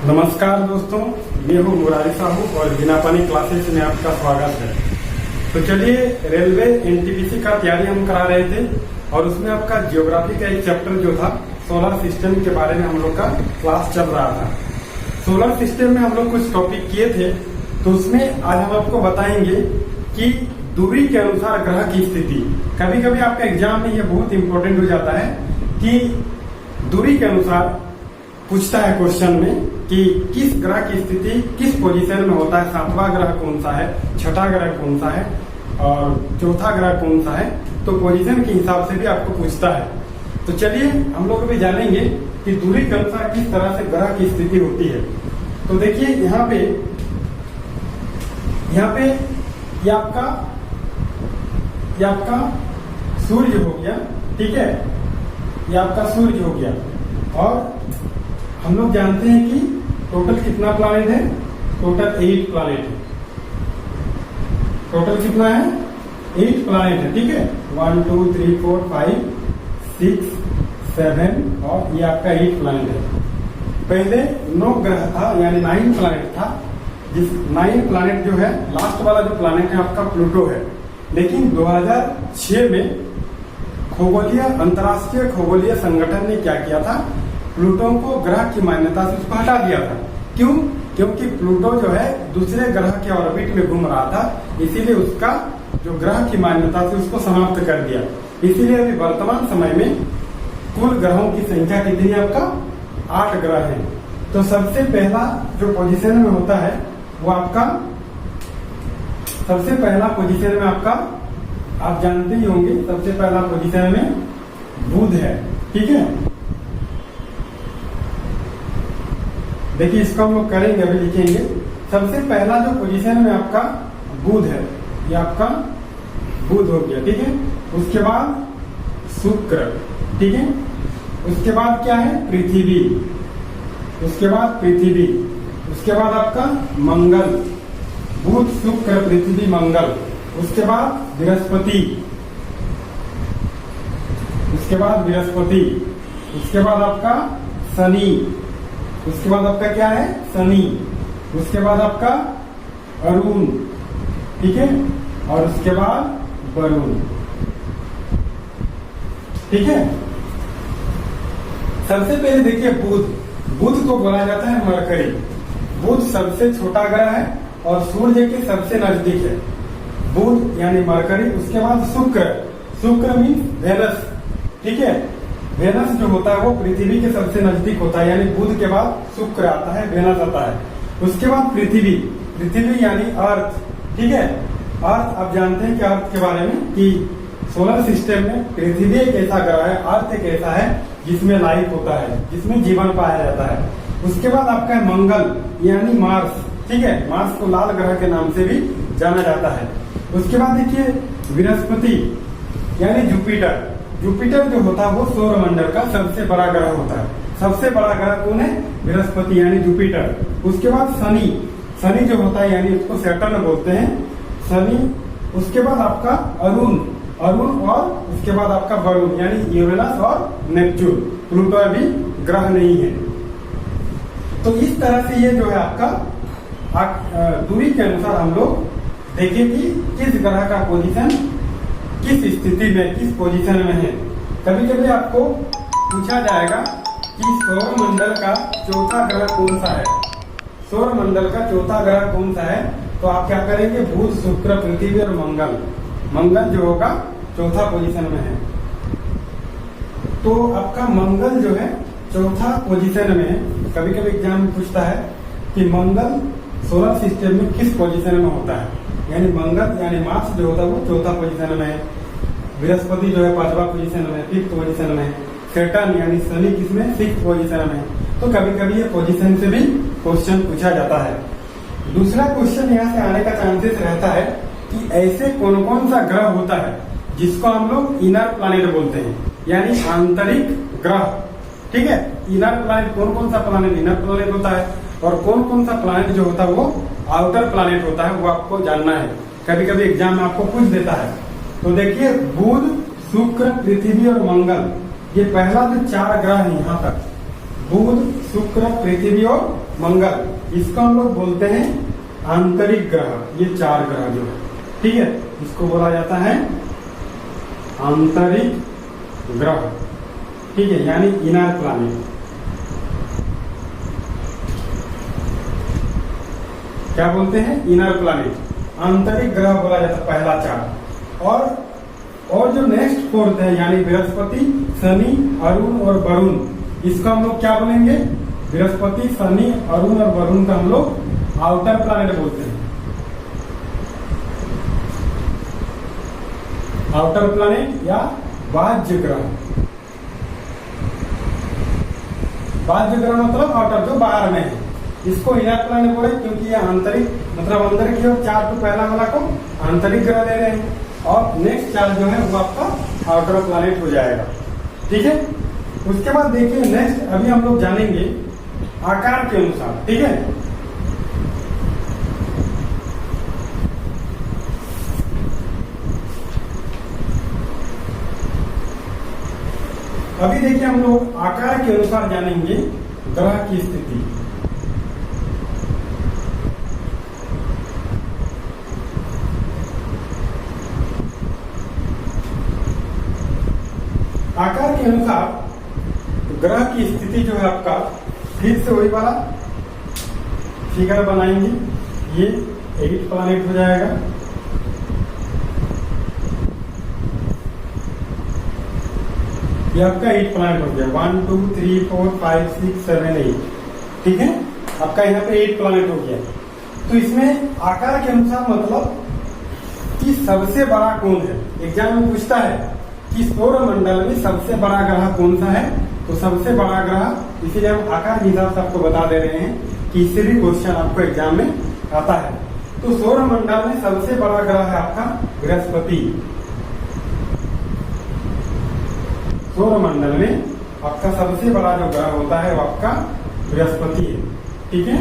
नमस्कार दोस्तों, मैं हूँ मुरारी साहू और बिना पानी क्लासेस में आपका स्वागत है। तो चलिए, रेलवे एनटीपीसी का तैयारी हम करा रहे थे और उसमें आपका जियोग्राफी का एक चैप्टर जो था सोलर सिस्टम के बारे में हम लोग का क्लास चल रहा था। सोलर सिस्टम में हम लोग कुछ टॉपिक किए थे, तो उसमें आज हम आपको बताएंगे कि दूरी के अनुसार ग्रह की स्थिति। कभी कभी आपके एग्जाम में ये बहुत इंपॉर्टेंट हो जाता है कि दूरी के अनुसार पूछता है क्वेश्चन में कि किस ग्रह की स्थिति किस पोजीशन में होता है, सातवां ग्रह कौन सा है, छठा ग्रह कौन सा है और चौथा ग्रह कौन सा है। तो पोजीशन के हिसाब से भी आपको पूछता है। तो चलिए हम लोग भी जानेंगे कि दूरी के अनुसार किस तरह से ग्रह की स्थिति होती है। तो देखिए यहाँ पे ये आपका सूर्य हो गया, ठीक है, ये आपका सूर्य हो गया। और हम लोग जानते हैं कि टोटल कितना प्लैनेट है, टोटल 8 प्लैनेट है। टोटल कितना है, 8 प्लैनेट है, ठीक है। 1 2 3 4 5 6 7 और ये आपका 8 प्लैनेट है। पहले 9 ग्रह था, यानी 9 प्लैनेट था। जिस 9 प्लैनेट जो है, लास्ट वाला जो प्लैनेट है आपका प्लूटो है। लेकिन 2006 में अंतर्राष्ट्रीय खगोलीय संगठन ने क्या किया था, प्लूटो को ग्रह की मान्यता से उसको हटा दिया था। क्यों? क्योंकि प्लूटो जो है दूसरे ग्रह के ऑर्बिट में घूम रहा था, इसीलिए उसका जो ग्रह की मान्यता से उसको समाप्त कर दिया। इसीलिए अभी वर्तमान समय में कुल ग्रहों की संख्या कितनी है, आपका 8 ग्रह है। तो सबसे पहला जो पोजीशन में होता है वो आपका, सबसे पहला पोजीशन में आपका, आप जानते ही होंगे, सबसे पहला पोजीशन में बुध है, ठीक है। देखिए इसको हम लोग करेंगे, अभी लिखेंगे। सबसे पहला जो पोजीशन में आपका बुध है, ये आपका बुध हो गया, ठीक है। उसके बाद शुक्र, ठीक है। उसके बाद क्या है, पृथ्वी। उसके बाद पृथ्वी, उसके बाद आपका मंगल, बुध शुक्र पृथ्वी मंगल। उसके बाद बृहस्पति, उसके बाद बृहस्पति। उसके बाद आपका शनि, उसके बाद आपका क्या है, शनि। उसके बाद आपका अरुण, ठीक है, और उसके बाद वरुण, ठीक है। सबसे पहले देखिए बुध। बुध को बोला जाता है मरकरी। बुध सबसे छोटा ग्रह है और सूर्य के सबसे नजदीक है, बुध यानी मरकरी। उसके बाद शुक्र, शुक्र मीन्स वेनस, ठीक है। वेनस जो होता है वो पृथ्वी के सबसे नजदीक होता है, यानी बुध के बाद शुक्र आता है, वेनस आता है। उसके बाद पृथ्वी, पृथ्वी यानी अर्थ, ठीक है। अर्थ आप जानते हैं कि अर्थ के बारे में कि सोलर सिस्टम में पृथ्वी एक ऐसा ग्रह है, अर्थ एक ऐसा है जिसमें लाइफ होता है, जिसमें जीवन पाया जाता है। उसके बाद आपका है मंगल यानी मार्स, ठीक है। मार्स को लाल ग्रह के नाम से भी जाना जाता है। उसके बाद देखिए बृहस्पति यानी जुपिटर। जुपिटर जो होता है वो सौर मंडल का सबसे बड़ा ग्रह होता है। सबसे बड़ा ग्रह कौन है, बृहस्पति यानी जुपिटर। उसके बाद शनि, शनि जो होता है यानी उसको सैटर्न बोलते हैं, शनि। उसके बाद आपका अरुण, अरुण। और उसके बाद आपका वरुण यानी यूरेनस और नेपच्यून। प्लूटो अभी ग्रह नहीं है। तो इस तरह से ये जो है आपका दूरी के अनुसार हम लोग देखें कि किस ग्रह का पोजीशन किस स्थिति में, किस पोजीशन में है। कभी कभी आपको पूछा जाएगा कि सौर मंडल का चौथा ग्रह कौन सा है। सौर मंडल का चौथा ग्रह कौन सा है, तो आप क्या करेंगे, बुध शुक्र पृथ्वी और मंगल। मंगल जो होगा चौथा पोजीशन में है। तो आपका मंगल जो है चौथा पोजीशन में है। कभी कभी एग्जाम में पूछता है कि मंगल सोलर सिस्टम में किस पोजीशन में होता है, यानी मंगल यानी मार्स जो होता है वो चौथा पोजीशन में है। बृहस्पति जो है 5वां पोजीशन में, 5th पोजीशन में। सैटर्न यानी शनि किसमें, 6th पोजीशन में। तो कभी कभी ये पोजीशन से भी क्वेश्चन पूछा जाता है। दूसरा क्वेश्चन यहाँ से आने का चांसेस रहता है कि ऐसे कौन कौन सा ग्रह होता है जिसको हम लोग इनर प्लैनेट बोलते हैं, यानी आंतरिक ग्रह, ठीक है। इनर प्लैनेट कौन कौन सा प्लैनेट इनर प्लैनेट होता है और कौन कौन सा प्लैनेट जो होता है वो आउटर प्लैनेट होता है, वो आपको जानना है। कभी कभी एग्जाम में आपको पूछ देता है। तो देखिए बुध शुक्र पृथ्वी और मंगल, ये पहला जो 4 ग्रह है यहाँ तक, बुध शुक्र पृथ्वी और मंगल, इसको हम लोग बोलते हैं आंतरिक ग्रह। ये 4 ग्रह जो है, ठीक है, इसको बोला जाता है आंतरिक ग्रह, ठीक है, यानी इनर प्लैनेट। क्या बोलते हैं? इनर प्लैनेट, आंतरिक ग्रह बोला जाता है पहला 4। और जो नेक्स्ट 4th है यानी बृहस्पति, शनि, अरुण और वरुण, इसको हम लोग क्या बोलेंगे? बृहस्पति, शनि, अरुण और वरुण का हम लोग आउटर प्लैनेट बोलते हैं। आउटर प्लैनेट या बाह्य ग्रह। बाह्य ग्रह मतलब आउटर, जो बाहर में है, इसको इनर प्लैनेट बोले क्योंकि ये आंतरिक मतलब अंदर की ओर 4 तो पहला वाला को आंतरिक ग्रह ले रहे हैं और नेक्स्ट 4 जो है वो आपका आउटर प्लैनेट हो जाएगा, ठीक है। उसके बाद देखिए नेक्स्ट अभी हम लोग जानेंगे आकार के अनुसार, ठीक है। अभी देखिए हम लोग आकार के अनुसार जानेंगे ग्रह की स्थिति। आकार के अनुसार ग्रह की स्थिति जो है आपका फिर से वही वाला फिगर बनाएंगे। ये 8 प्लैनेट हो जाएगा। ये आपका 8 प्लैनेट हो गया, 1 2 3 4 5 6 7 8, ठीक है। आपका यहाँ पे 8 प्लैनेट हो गया। तो इसमें आकार के अनुसार मतलब कि सबसे बड़ा कौन है। एग्जाम में पूछता है कि सौर मंडल में सबसे बड़ा ग्रह कौन सा है, तो सबसे बड़ा ग्रह, इसीलिए हम आकार के हिसाब से आपको बता दे रहे हैं कि इससे भी क्वेश्चन आपको एग्जाम में आता है। तो सौर मंडल में सबसे बड़ा ग्रह है आपका बृहस्पति। सौर मंडल में आपका सबसे बड़ा जो ग्रह होता है वो आपका बृहस्पति है, ठीक है।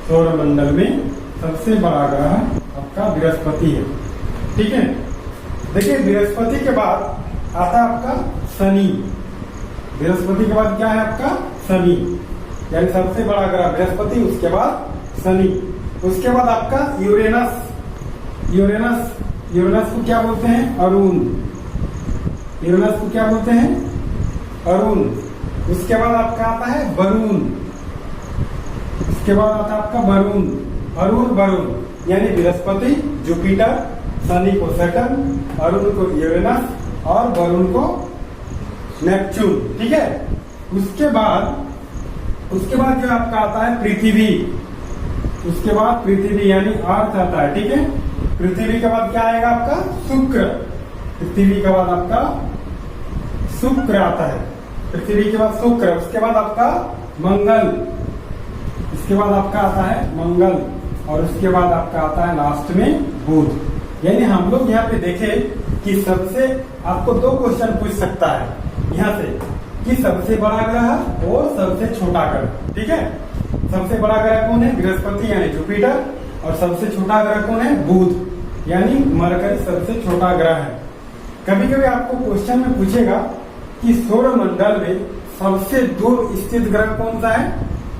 सौर मंडल में सबसे बड़ा ग्रह आपका बृहस्पति है, ठीक है। देखिए बृहस्पति के बाद आता है आपका शनि। बृहस्पति के बाद क्या है आपका? शनि, यानी सबसे बड़ा ग्रह बृहस्पति, उसके बाद शनि, उसके बाद आपका यूरेनस। यूरेनस को क्या बोलते हैं? अरुण। यूरेनस को क्या बोलते हैं? अरुण। उसके बाद आपका आता है वरुण। उसके बाद आता है आपका वरुण, अरुण, वरुण, यानी बृहस्पति, जुपिटर, शनि को सैटर्न, अरुण को यूरेनस और वरुण को नेपच्यून, ठीक है। उसके बाद जो आपका आता है पृथ्वी। उसके बाद पृथ्वी यानी अर्थ आता है, ठीक है। पृथ्वी के बाद क्या आएगा आपका? शुक्र। पृथ्वी के बाद आपका शुक्र आता है। पृथ्वी के बाद शुक्र, उसके बाद आपका मंगल, इसके बाद आपका आता है मंगल और उसके बाद आपका आता है लास्ट में बुध। यानी हम लोग यहाँ पे देखें कि सबसे आपको 2 क्वेश्चन पूछ सकता है यहाँ से कि सबसे बड़ा ग्रह और सबसे छोटा ग्रह, ठीक है। सबसे बड़ा ग्रह कौन है? बृहस्पति यानी जुपिटर, और सबसे छोटा ग्रह कौन है? बुध यानी मरकरी सबसे छोटा ग्रह है। कभी कभी आपको क्वेश्चन में पूछेगा कि सौर मंडल में सबसे दूर स्थित ग्रह कौन सा है,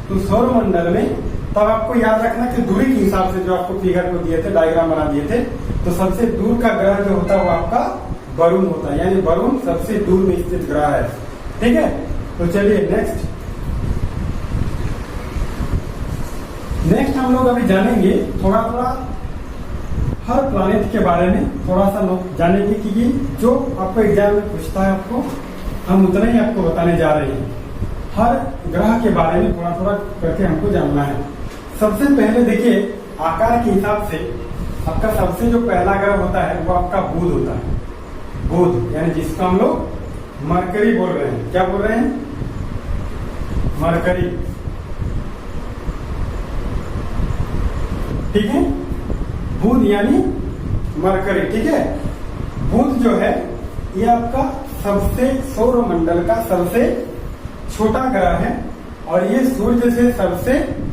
तो सौर मंडल में तब आपको याद रखना कि दूरी के हिसाब से जो आपको फिगर को दिए थे, डायग्राम बना दिए थे, तो सबसे दूर का ग्रह जो होता है वो आपका वरुण होता है, यानी वरुण सबसे दूर में स्थित ग्रह है, ठीक है। तो चलिए नेक्स्ट हम लोग अभी जानेंगे थोड़ा हर प्लैनेट के बारे में थोड़ा सा लोग जानेंगे कि ये जो आपको एग्जाम में पूछता है आपको हम उतना ही आपको बताने जा रहे हैं। हर ग्रह के बारे में थोड़ा थोड़ा करके हमको जानना है। सबसे पहले देखिए आकार के हिसाब से आपका सबसे जो पहला ग्रह होता है वो आपका बुध होता है। बुध यानी जिसको हम लोग मरकरी बोल रहे हैं। क्या बोल रहे हैं? मरकरी, ठीक है। बुध यानी मरकरी, ठीक है। बुध जो है ये आपका सबसे सौर मंडल का सबसे छोटा ग्रह है और ये सूर्य से सबसे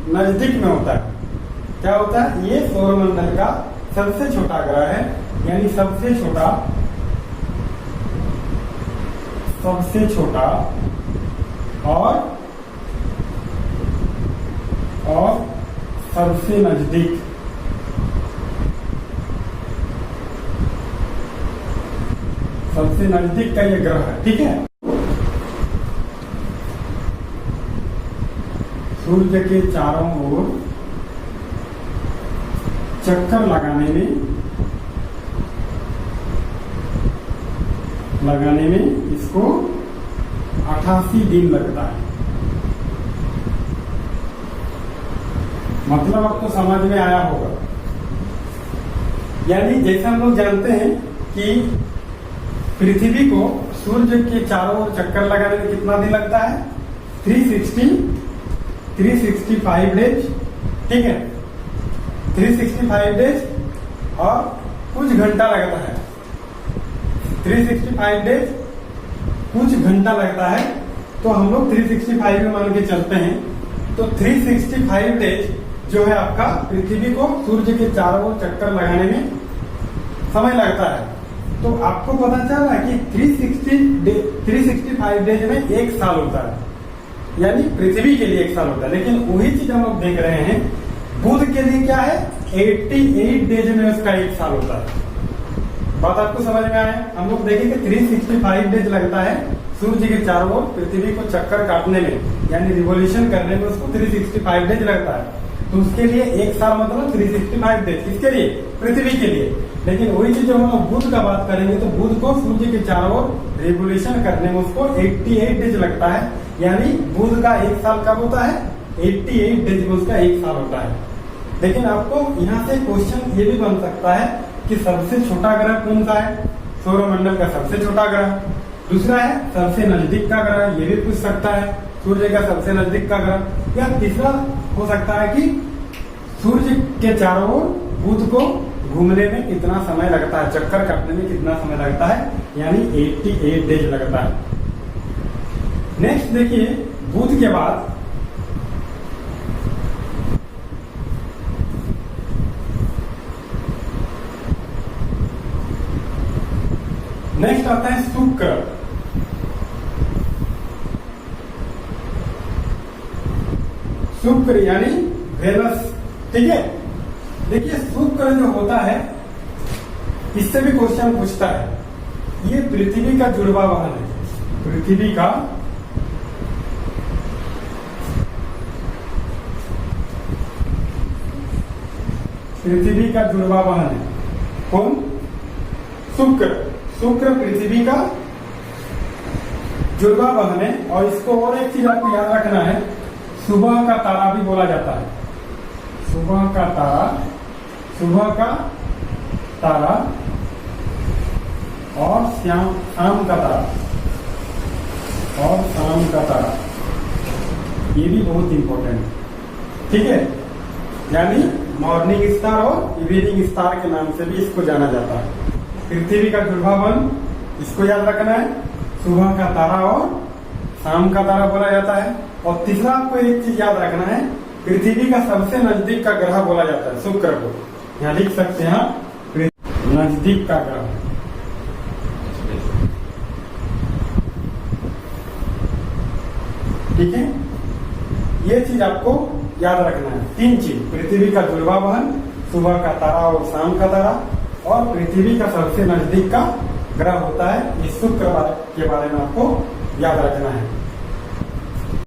नजदीक में होता है। क्या होता है? ये सौर मंडल का सबसे छोटा ग्रह है, यानी सबसे छोटा और सबसे नजदीक का ये ग्रह है। ठीक है, सूर्य के चारों ओर चक्कर लगाने में इसको 88 दिन लगता है। मतलब अब तो समझ में आया होगा। यानी जैसे हम लोग जानते हैं कि पृथ्वी को सूर्य के चारों ओर चक्कर लगाने में कितना दिन लगता है, 365 डेज। ठीक है, 365 डेज और कुछ घंटा लगता है। 365 डेज कुछ घंटा लगता है, तो हम लोग 365 में मान के चलते हैं। तो 365 डेज जो है आपका पृथ्वी को सूर्य के चारों ओर चक्कर लगाने में समय लगता है। तो आपको पता चला कि 365 डेज में एक साल होता है, यानी पृथ्वी के लिए एक साल होता है। लेकिन वही चीज हम लोग देख रहे हैं, बुध के लिए क्या है, 88 डेज में उसका एक साल होता है। बात आपको समझ में आया? हम लोग देखेंगे 365 डेज लगता है सूर्य के चारों ओर पृथ्वी को चक्कर काटने में, यानी रिवोल्यूशन करने में उसको 365 डेज लगता है। तो उसके लिए एक साल मतलब 365 डेज, किसके लिए, पृथ्वी के लिए। लेकिन वही चीज जब हम लोग बुध का बात करेंगे तो बुध को सूर्य के चारों ओर रिवोल्यूशन करने में उसको 88 डेज लगता है। यानी बुध का एक साल कब होता है, 88 डेज में उसका एक साल होता है। लेकिन आपको यहाँ से क्वेश्चन ये भी बन सकता है कि सबसे छोटा ग्रह कौन सा है, सौरमंडल का सबसे छोटा ग्रह। दूसरा है सबसे नजदीक का ग्रह, ये भी पूछ सकता है, सूर्य का सबसे नजदीक का ग्रह। या तीसरा हो सकता है कि सूर्य के चारों ओर बुध को घूमने में कितना समय लगता है, चक्कर काटने में कितना समय लगता है, यानी 88 डेज लगता है। नेक्स्ट देखिए, बुध के बाद नेक्स्ट आता है शुक्र। शुक्र यानी वेनस। ठीक है, देखिए शुक्र जो होता है, इससे भी क्वेश्चन पूछता है। ये पृथ्वी का जुड़वा वाहन है, पृथ्वी का जुड़वा वाहन है। कौन, शुक्र। शुक्र पृथ्वी का जुड़वा वाहन है। और इसको और एक चीज आपको याद रखना है, सुबह का तारा भी बोला जाता है। सुबह का तारा और शाम का तारा, ये भी बहुत इंपॉर्टेंट है। ठीक है, यानी मॉर्निंग स्टार और इवनिंग स्टार के नाम से भी इसको जाना जाता है। पृथ्वी का जुड़वावन, इसको याद रखना है, सुबह का तारा और शाम का तारा बोला जाता है। और तीसरा आपको एक चीज याद रखना है, पृथ्वी का सबसे नजदीक का ग्रह बोला जाता है शुक्र को। यहाँ लिख सकते हैं नजदीक का ग्रह। ठीक है, ये चीज आपको याद रखना है। 3 चीज, पृथ्वी का जुड़वा वहन, सुबह का तारा और शाम का तारा, और पृथ्वी का सबसे नजदीक का ग्रह होता है। इस शुक्र के बारे में आपको याद रखना है।